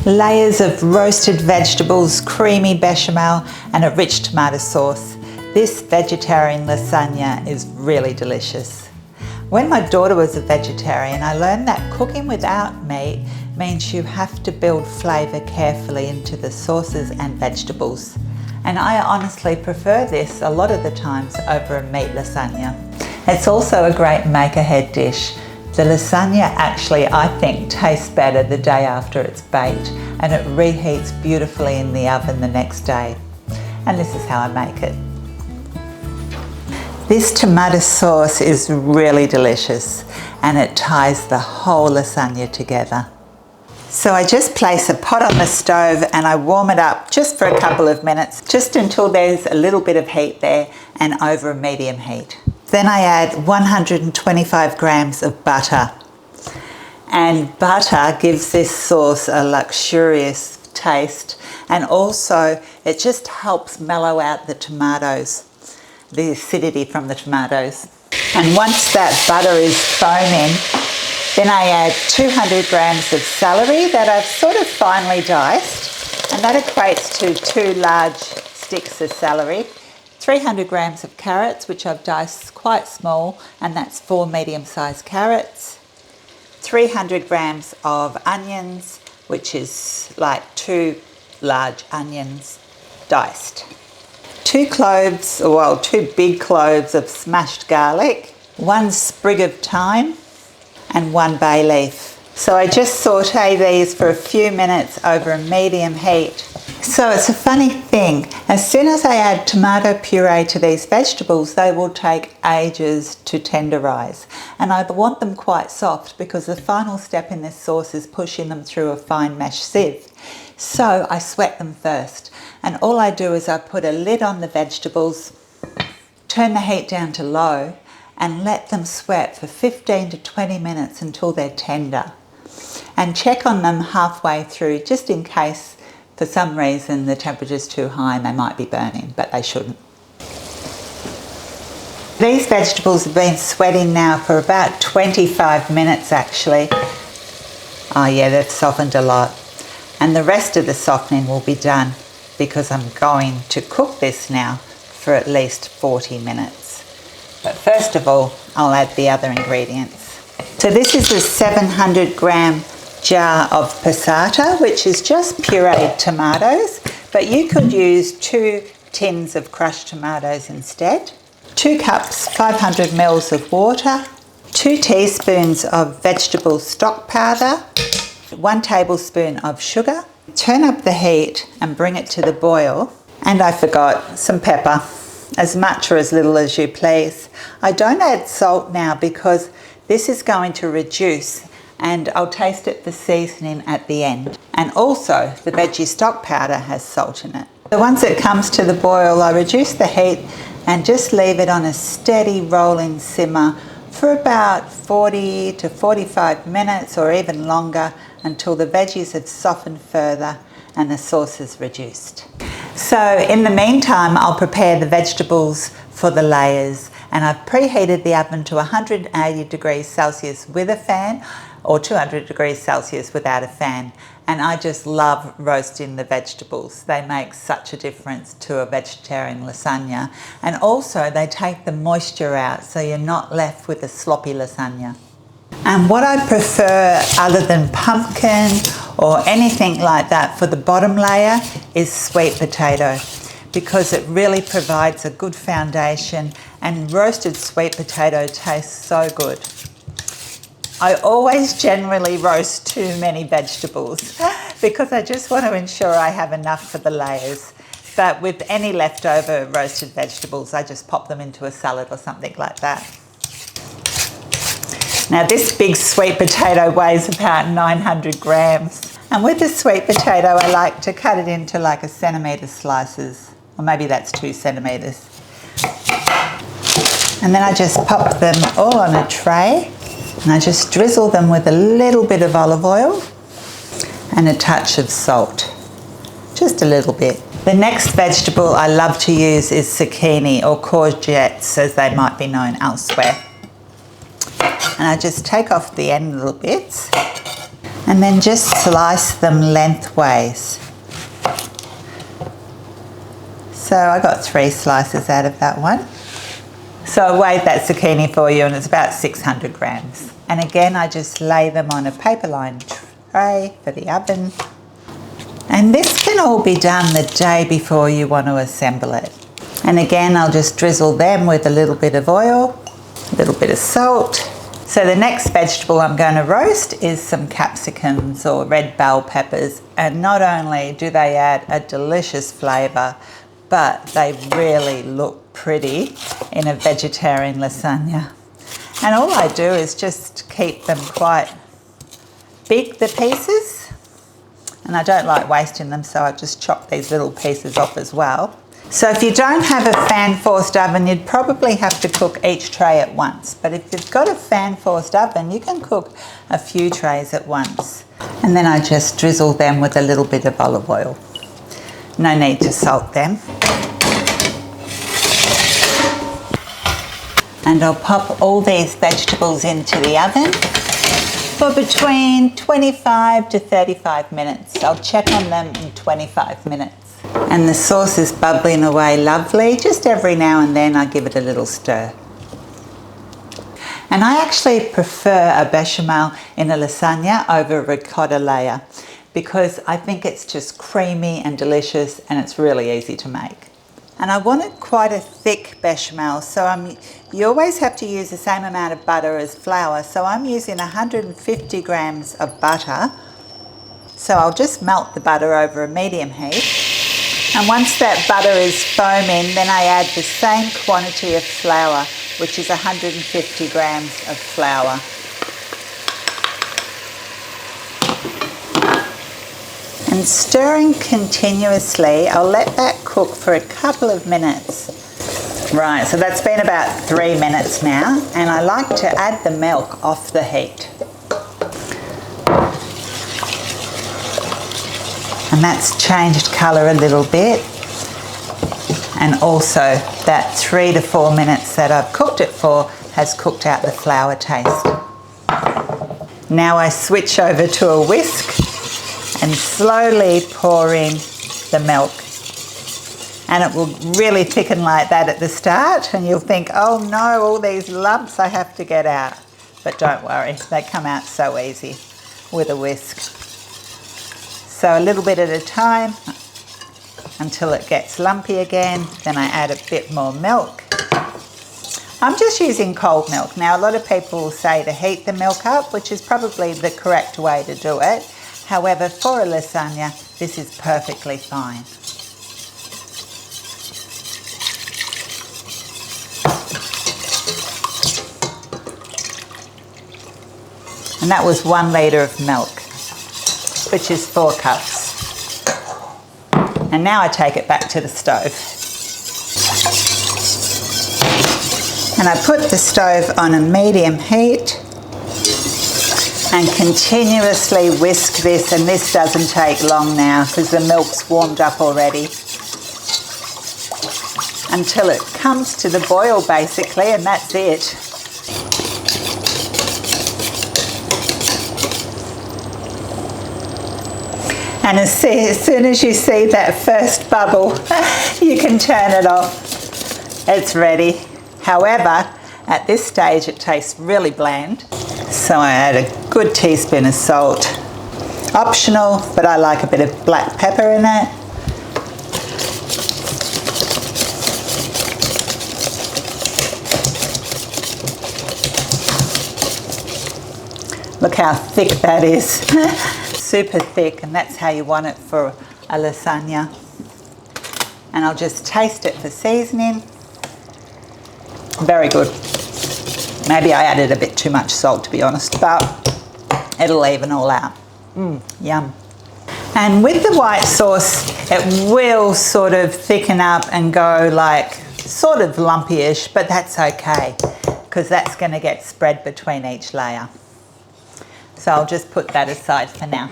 Layers of roasted vegetables, creamy bechamel and a rich tomato sauce. This vegetarian lasagna is really delicious. When my daughter was a vegetarian, I learned that cooking without meat means you have to build flavour carefully into the sauces and vegetables. And I honestly prefer this a lot of the times over a meat lasagna. It's also a great make-ahead dish. The lasagna actually, I think, tastes better the day after it's baked, and it reheats beautifully in the oven the next day. And this is how I make it. This tomato sauce is really delicious and it ties the whole lasagna together. So I just place a pot on the stove and I warm it up just for a couple of minutes, just until there's a little bit of heat there and over a medium heat. Then I add 125 grams of butter. And butter gives this sauce a luxurious taste, and also it just helps mellow out the tomatoes, the acidity from the tomatoes. And once that butter is foaming, then I add 200 grams of celery that I've sort of finely diced, and that equates to 2 large sticks of celery. 300 grams of carrots, which I've diced quite small, and that's 4 medium-sized carrots. 300 grams of onions, which is like 2 large onions diced. 2 cloves, well, 2 big cloves of smashed garlic, 1 sprig of thyme, and 1 bay leaf. So I just saute these for a few minutes over a medium heat. So it's a funny thing, as soon as I add tomato puree to these vegetables, they will take ages to tenderize. And I want them quite soft because the final step in this sauce is pushing them through a fine mesh sieve. So I sweat them first. And all I do is I put a lid on the vegetables, turn the heat down to low, and let them sweat for 15 to 20 minutes until they're tender. And check on them halfway through, just in case for some reason the temperature's too high and they might be burning, but they shouldn't. These vegetables have been sweating now for about 25 minutes actually. Oh yeah, they've softened a lot. And the rest of the softening will be done because I'm going to cook this now for at least 40 minutes. But first of all, I'll add the other ingredients. So this is a 700 gram jar of passata, which is just pureed tomatoes, but you could use 2 tins of crushed tomatoes instead. 2 cups, 500 mils of water, 2 teaspoons of vegetable stock powder, 1 tablespoon of sugar. Turn up the heat and bring it to the boil. And I forgot, some pepper, as much or as little as you please. I don't add salt now because this is going to reduce, and I'll taste it for seasoning at the end. And also the veggie stock powder has salt in it. So once it comes to the boil, I reduce the heat and just leave it on a steady rolling simmer for about 40 to 45 minutes or even longer, until the veggies have softened further and the sauce is reduced. So in the meantime, I'll prepare the vegetables for the layers, and I've preheated the oven to 180 degrees Celsius with a fan, or 200 degrees Celsius without a fan. And I just love roasting the vegetables. They make such a difference to a vegetarian lasagna. And also they take the moisture out, so you're not left with a sloppy lasagna. And what I prefer other than pumpkin or anything like that for the bottom layer is sweet potato, because it really provides a good foundation, and roasted sweet potato tastes so good. I always generally roast too many vegetables because I just want to ensure I have enough for the layers. But with any leftover roasted vegetables, I just pop them into a salad or something like that. Now this big sweet potato weighs about 900 grams. And with the sweet potato, I like to cut it into like 1 centimetre slices, or maybe that's 2 centimetres. And then I just pop them all on a tray, and I just drizzle them with a little bit of olive oil and a touch of salt, just a little bit. The next vegetable I love to use is zucchini, or courgettes as they might be known elsewhere. And I just take off the end little bits And then just slice them lengthways. So I got 3 slices out of that one. So I weighed that zucchini for you and it's about 600 grams. And again, I just lay them on a paper lined tray for the oven. And this can all be done the day before you want to assemble it. And again, I'll just drizzle them with a little bit of oil, a little bit of salt. So the next vegetable I'm going to roast is some capsicums or red bell peppers. And not only do they add a delicious flavour, but they really look pretty in a vegetarian lasagna. And all I do is just keep them quite big, the pieces. And I don't like wasting them, so I just chop these little pieces off as well. So if you don't have a fan-forced oven, you'd probably have to cook each tray at once. But if you've got a fan-forced oven, you can cook a few trays at once. And then I just drizzle them with a little bit of olive oil. No need to salt them. And I'll pop all these vegetables into the oven for between 25 to 35 minutes. I'll check on them in 25 minutes. And the sauce is bubbling away lovely. Just every now and then I give it a little stir. And I actually prefer a bechamel in a lasagna over a ricotta layer because I think it's just creamy and delicious and it's really easy to make. And I wanted quite a thick bechamel, so you always have to use the same amount of butter as flour. So I'm using 150 grams of butter. So I'll just melt the butter over a medium heat. And once that butter is foaming, then I add the same quantity of flour, which is 150 grams of flour. And stirring continuously, I'll let that cook for a couple of minutes. Right, so that's been about 3 minutes now, and I like to add the milk off the heat. And that's changed colour a little bit. And also that 3 to 4 minutes that I've cooked it for has cooked out the flour taste. Now I switch over to a whisk and slowly pour in the milk. And it will really thicken like that at the start, and you'll think, oh no, all these lumps I have to get out. But don't worry, they come out so easy with a whisk. So a little bit at a time until it gets lumpy again. Then I add a bit more milk. I'm just using cold milk. Now a lot of people say to heat the milk up, which is probably the correct way to do it. However, for a lasagna, this is perfectly fine. And that was 1 litre of milk, which is 4 cups. And now I take it back to the stove. And I put the stove on a medium heat and continuously whisk this, and this doesn't take long now because the milk's warmed up already, until it comes to the boil basically, and that's it. And as soon as you see that first bubble, you can turn it off. It's ready. However, at this stage it tastes really bland. So I add a good teaspoon of salt. Optional, but I like a bit of black pepper in it. Look how thick that is. Super thick, and that's how you want it for a lasagna. And I'll just taste it for seasoning. Very good. Maybe I added a bit too much salt, to be honest, but it'll even all out. Yum. And with the white sauce, it will sort of thicken up and go like sort of lumpy-ish, but that's okay because that's going to get spread between each layer. So I'll just put that aside for now.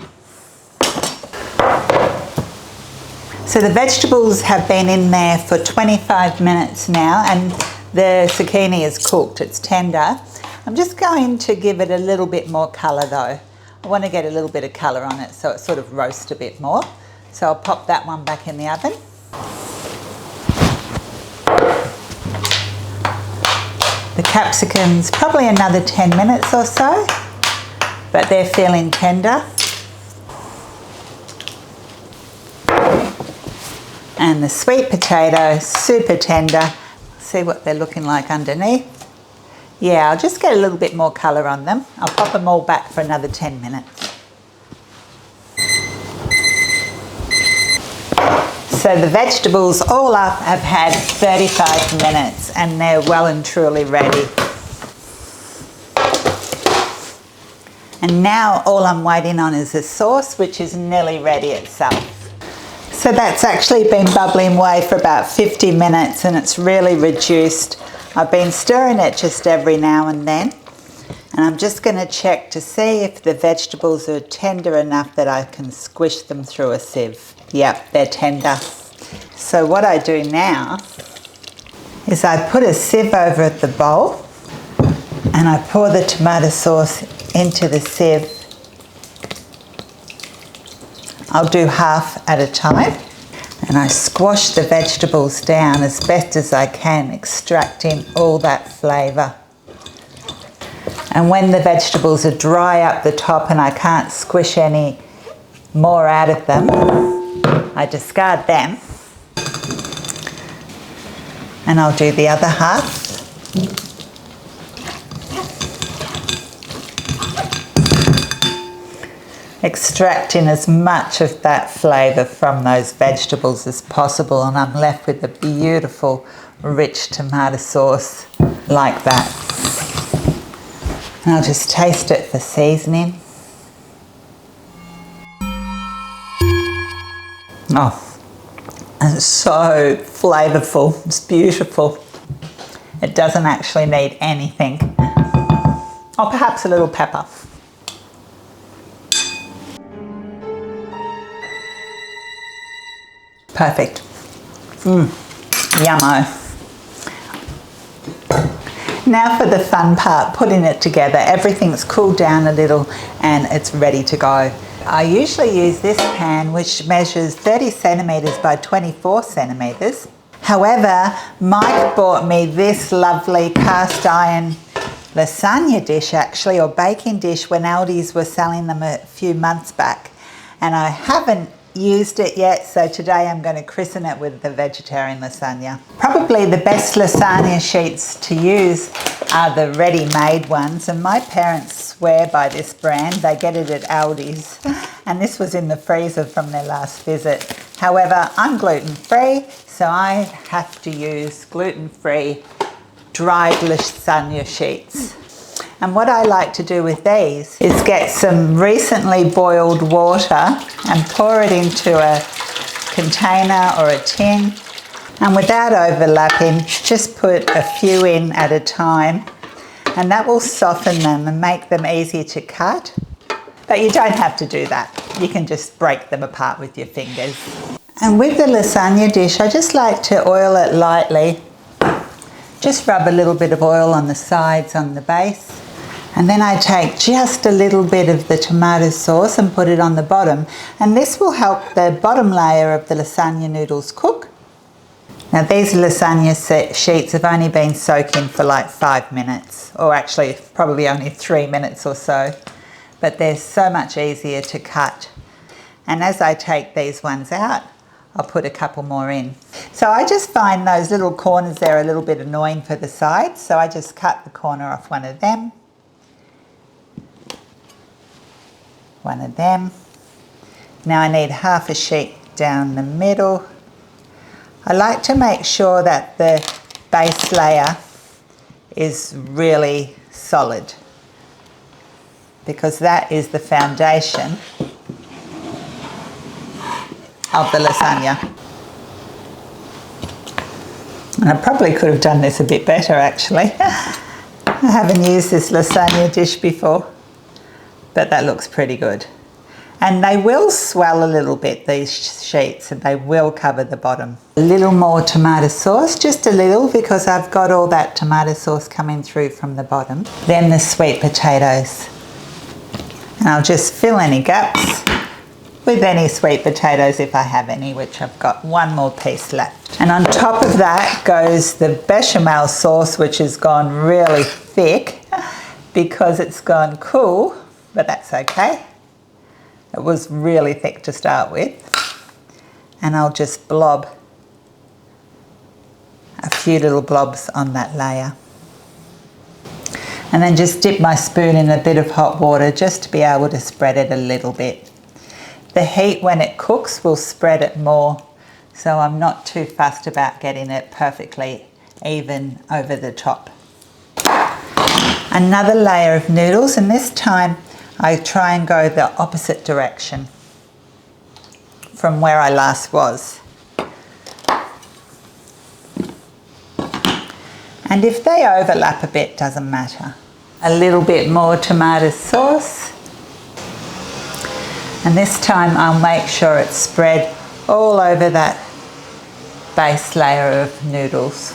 So the vegetables have been in there for 25 minutes now, and the zucchini is cooked, it's tender. I'm just going to give it a little bit more colour though. I want to get a little bit of colour on it so it sort of roasts a bit more. So I'll pop that one back in the oven. The capsicums, probably another 10 minutes or so, but they're feeling tender. And the sweet potato, super tender. See what they're looking like underneath. Yeah, I'll just get a little bit more colour on them. I'll pop them all back for another 10 minutes. So the vegetables all up have had 35 minutes and they're well and truly ready. And now all I'm waiting on is the sauce, which is nearly ready itself. So that's actually been bubbling away for about 50 minutes and it's really reduced. I've been stirring it just every now and then. And I'm just going to check to see if the vegetables are tender enough that I can squish them through a sieve. Yep, they're tender. So what I do now is I put a sieve over the bowl and I pour the tomato sauce into the sieve. I'll do half at a time and I squash the vegetables down as best as I can, extracting all that flavour. And when the vegetables are dry up the top and I can't squish any more out of them, I discard them and I'll do the other half. Extracting as much of that flavour from those vegetables as possible, and I'm left with a beautiful rich tomato sauce like that. And I'll just taste it for seasoning. Oh, it's so flavourful, it's beautiful. It doesn't actually need anything. Or perhaps a little pepper. Perfect. Yummo. Now for the fun part, putting it together. Everything's cooled down a little and it's ready to go. I usually use this pan which measures 30 centimetres by 24 centimetres. However, Mike bought me this lovely cast iron lasagna dish actually, or baking dish, when Aldi's were selling them a few months back. And I haven't used it yet, so today I'm going to christen it with the Vegetarian Lasagne. Probably the best lasagna sheets to use are the ready-made ones, and my parents swear by this brand. They get it at Aldi's, and this was in the freezer from their last visit. However, I'm gluten-free, so I have to use gluten-free dried lasagna sheets. And what I like to do with these is get some recently boiled water and pour it into a container or a tin. And without overlapping, just put a few in at a time. And that will soften them and make them easier to cut. But you don't have to do that. You can just break them apart with your fingers. And with the lasagna dish, I just like to oil it lightly. Just rub a little bit of oil on the sides, on the base. And then I take just a little bit of the tomato sauce and put it on the bottom. And this will help the bottom layer of the lasagna noodles cook. Now these lasagna sheets have only been soaking for like 5 minutes, or actually probably only 3 minutes or so. But they're so much easier to cut. And as I take these ones out, I'll put a couple more in. So I just find those little corners there a little bit annoying for the sides. So I just cut the corner off one of them. One of them. Now I need half a sheet down the middle. I like to make sure that the base layer is really solid, because that is the foundation of the lasagna. And I probably could have done this a bit better actually. I haven't used this lasagna dish before, but that looks pretty good. And they will swell a little bit, these sheets, and they will cover the bottom. A little more tomato sauce, just a little, because I've got all that tomato sauce coming through from the bottom. Then the sweet potatoes. And I'll just fill any gaps with any sweet potatoes if I have any, which I've got one more piece left. And on top of that goes the bechamel sauce, which has gone really thick because it's gone cool, but that's okay. It was really thick to start with. And I'll just blob a few little blobs on that layer. And then just dip my spoon in a bit of hot water just to be able to spread it a little bit. The heat when it cooks will spread it more, so I'm not too fussed about getting it perfectly even over the top. Another layer of noodles, and this time I try and go the opposite direction from where I last was. And if they overlap a bit, doesn't matter. A little bit more tomato sauce. And this time I'll make sure it's spread all over that base layer of noodles.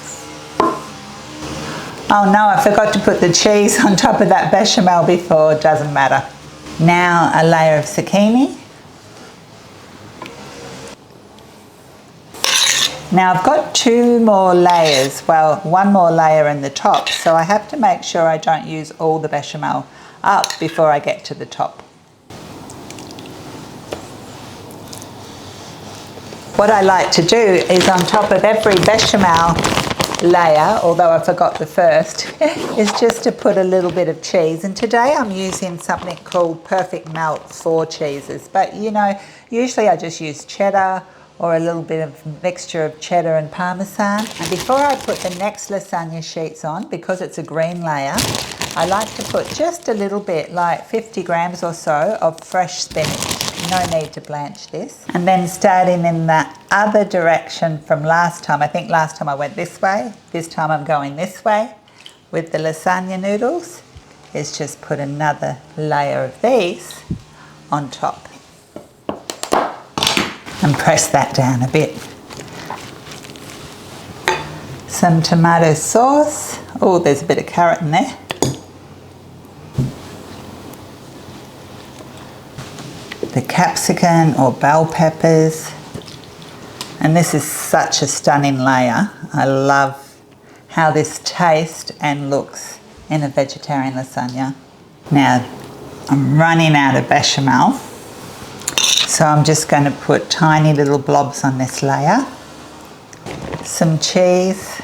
Oh no, I forgot to put the cheese on top of that bechamel before, it doesn't matter. Now a layer of zucchini. Now I've got two more layers, well, one more layer in the top, so I have to make sure I don't use all the bechamel up before I get to the top. What I like to do is on top of every bechamel layer, although I forgot the first, is just to put a little bit of cheese. And today I'm using something called Perfect Melt 4 cheeses. But you know, usually I just use cheddar or a little bit of mixture of cheddar and parmesan. And before I put the next lasagna sheets on, because it's a green layer, I like to put just a little bit, like 50 grams or so of fresh spinach. No need to blanch this. And then starting in the other direction from last time, I think last time I went this way, this time I'm going this way with the lasagna noodles, is just put another layer of these on top. And press that down a bit. Some tomato sauce. Oh, there's a bit of carrot in there. The capsicum or bell peppers. And this is such a stunning layer. I love how this tastes and looks in a vegetarian lasagna. Now, I'm running out of bechamel, so I'm just going to put tiny little blobs on this layer. Some cheese.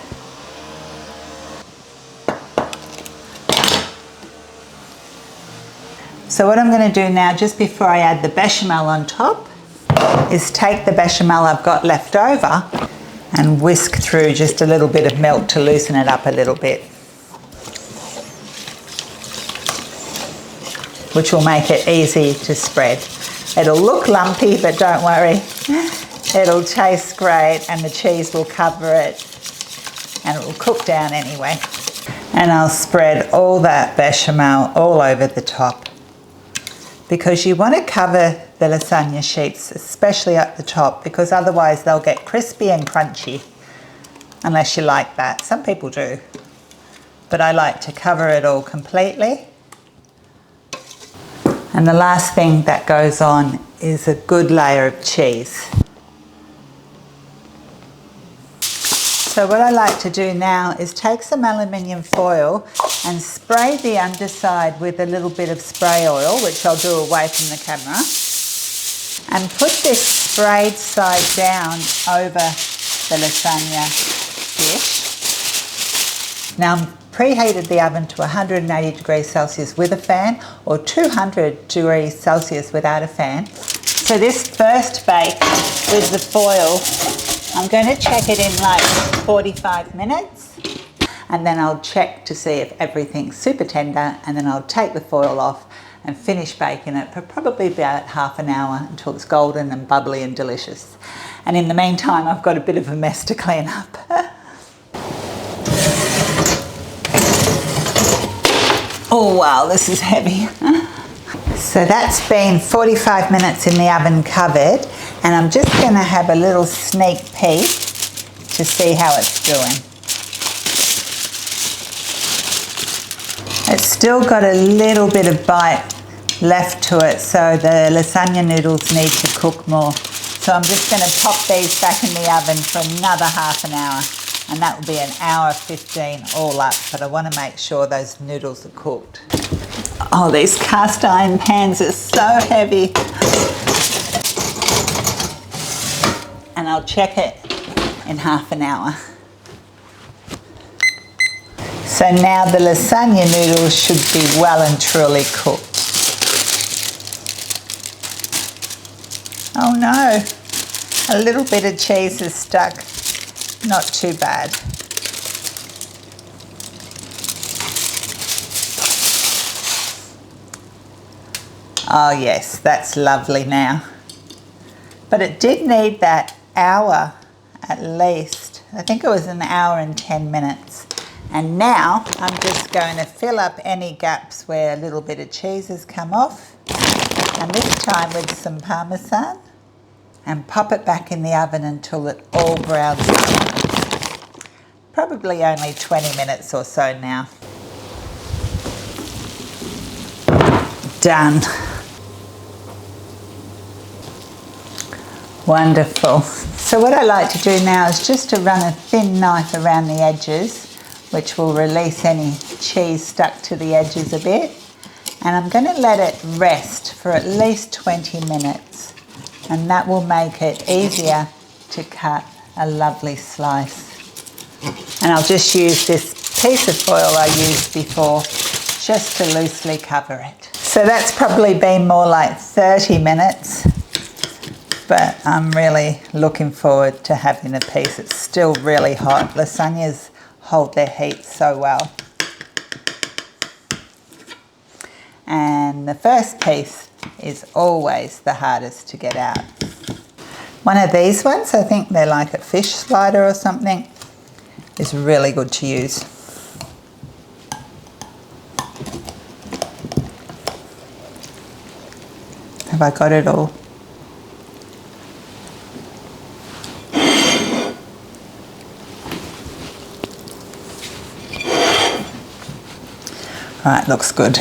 So what I'm going to do now, just before I add the bechamel on top, is take the bechamel I've got left over and whisk through just a little bit of milk to loosen it up a little bit, which will make it easy to spread. It'll look lumpy, but don't worry. It'll taste great and the cheese will cover it and it will cook down anyway. And I'll spread all that bechamel all over the top, because you want to cover the lasagna sheets, especially at the top, because otherwise they'll get crispy and crunchy, unless you like that. Some people do, but I like to cover it all completely. And the last thing that goes on is a good layer of cheese. So what I like to do now is take some aluminium foil and spray the underside with a little bit of spray oil, which I'll do away from the camera, and put this sprayed side down over the lasagna dish. Now I'm preheated the oven to 180 degrees Celsius with a fan, or 200 degrees Celsius without a fan. So this first bake with the foil, I'm going to check it in like 45 minutes, and then I'll check to see if everything's super tender, and then I'll take the foil off and finish baking it for probably about half an hour until it's golden and bubbly and delicious. And in the meantime, I've got a bit of a mess to clean up. Oh wow, this is heavy. So that's been 45 minutes in the oven covered, and I'm just going to have a little sneak peek to see how it's doing. It's still got a little bit of bite left to it, so the lasagna noodles need to cook more. So I'm just going to pop these back in the oven for another half an hour, and that will be an hour 15 all up, but I want to make sure those noodles are cooked. Oh, these cast iron pans are so heavy. And I'll check it in half an hour. So now the lasagna noodles should be well and truly cooked. Oh no, a little bit of cheese is stuck. Not too bad. Oh yes, that's lovely now. But it did need that hour at least. I think it was an hour and 10 minutes. And now I'm just going to fill up any gaps where a little bit of cheese has come off. And this time with some Parmesan. And pop it back in the oven until it all browns up. Probably only 20 minutes or so now. Done. Wonderful. So what I like to do now is just to run a thin knife around the edges, which will release any cheese stuck to the edges a bit. And I'm going to let it rest for at least 20 minutes. And that will make it easier to cut a lovely slice. And I'll just use this piece of foil I used before just to loosely cover it. So that's probably been more like 30 minutes. But I'm really looking forward to having a piece. It's still really hot. Lasagnas hold their heat so well. And the first piece is always the hardest to get out. One of these ones, I think they're like a fish slider or something, is really good to use. Have I got it all? Right, looks good.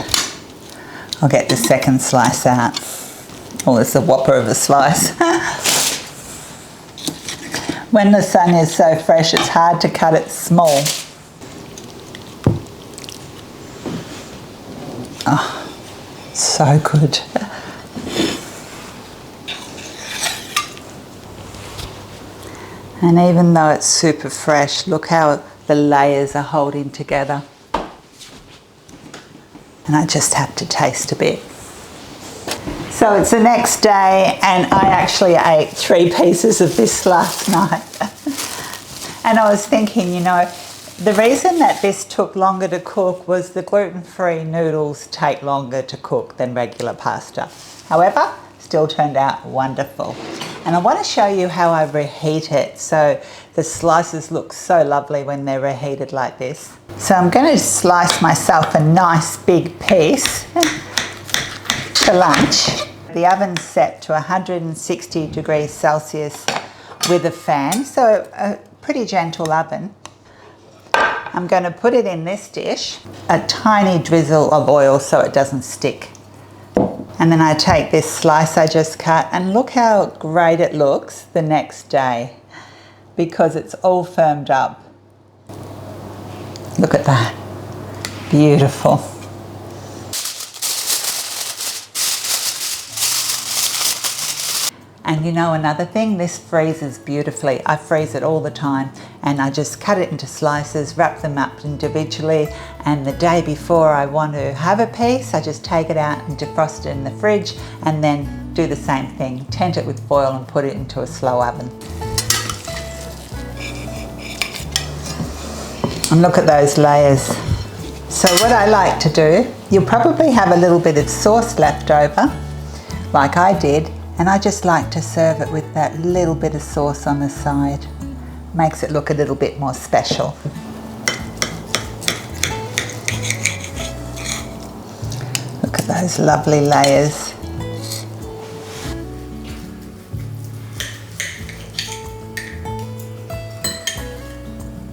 I'll get the second slice out. Oh, it's a whopper of a slice. When lasagna is so fresh, it's hard to cut it small. Oh, so good. And even though it's super fresh, look how the layers are holding together. And I just have to taste a bit. So it's the next day and I actually ate 3 pieces of this last night. And I was thinking, you know, the reason that this took longer to cook was the gluten-free noodles take longer to cook than regular pasta. However, still turned out wonderful. And I want to show you how I reheat it so the slices look so lovely when they're reheated like this. So I'm going to slice myself a nice big piece for lunch. The oven's set to 160 degrees Celsius with a fan, so a pretty gentle oven. I'm going to put it in this dish, a tiny drizzle of oil so it doesn't stick. And then I take this slice I just cut and look how great it looks the next day because it's all firmed up. Look at that. Beautiful. And you know another thing, this freezes beautifully. I freeze it all the time and I just cut it into slices, wrap them up individually, and the day before I want to have a piece, I just take it out and defrost it in the fridge and then do the same thing. Tent it with foil and put it into a slow oven. And look at those layers. So what I like to do, you'll probably have a little bit of sauce left over, like I did, and I just like to serve it with that little bit of sauce on the side. Makes it look a little bit more special. Look at those lovely layers.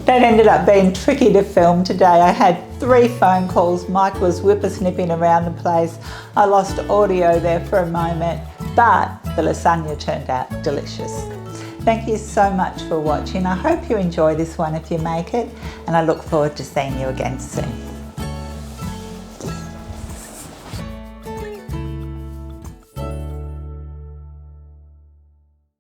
That ended up being tricky to film today. I had 3 phone calls. Mike was whippersnipping around the place. I lost audio there for a moment, but the lasagna turned out delicious. Thank you so much for watching. I hope you enjoy this one if you make it, and I look forward to seeing you again soon.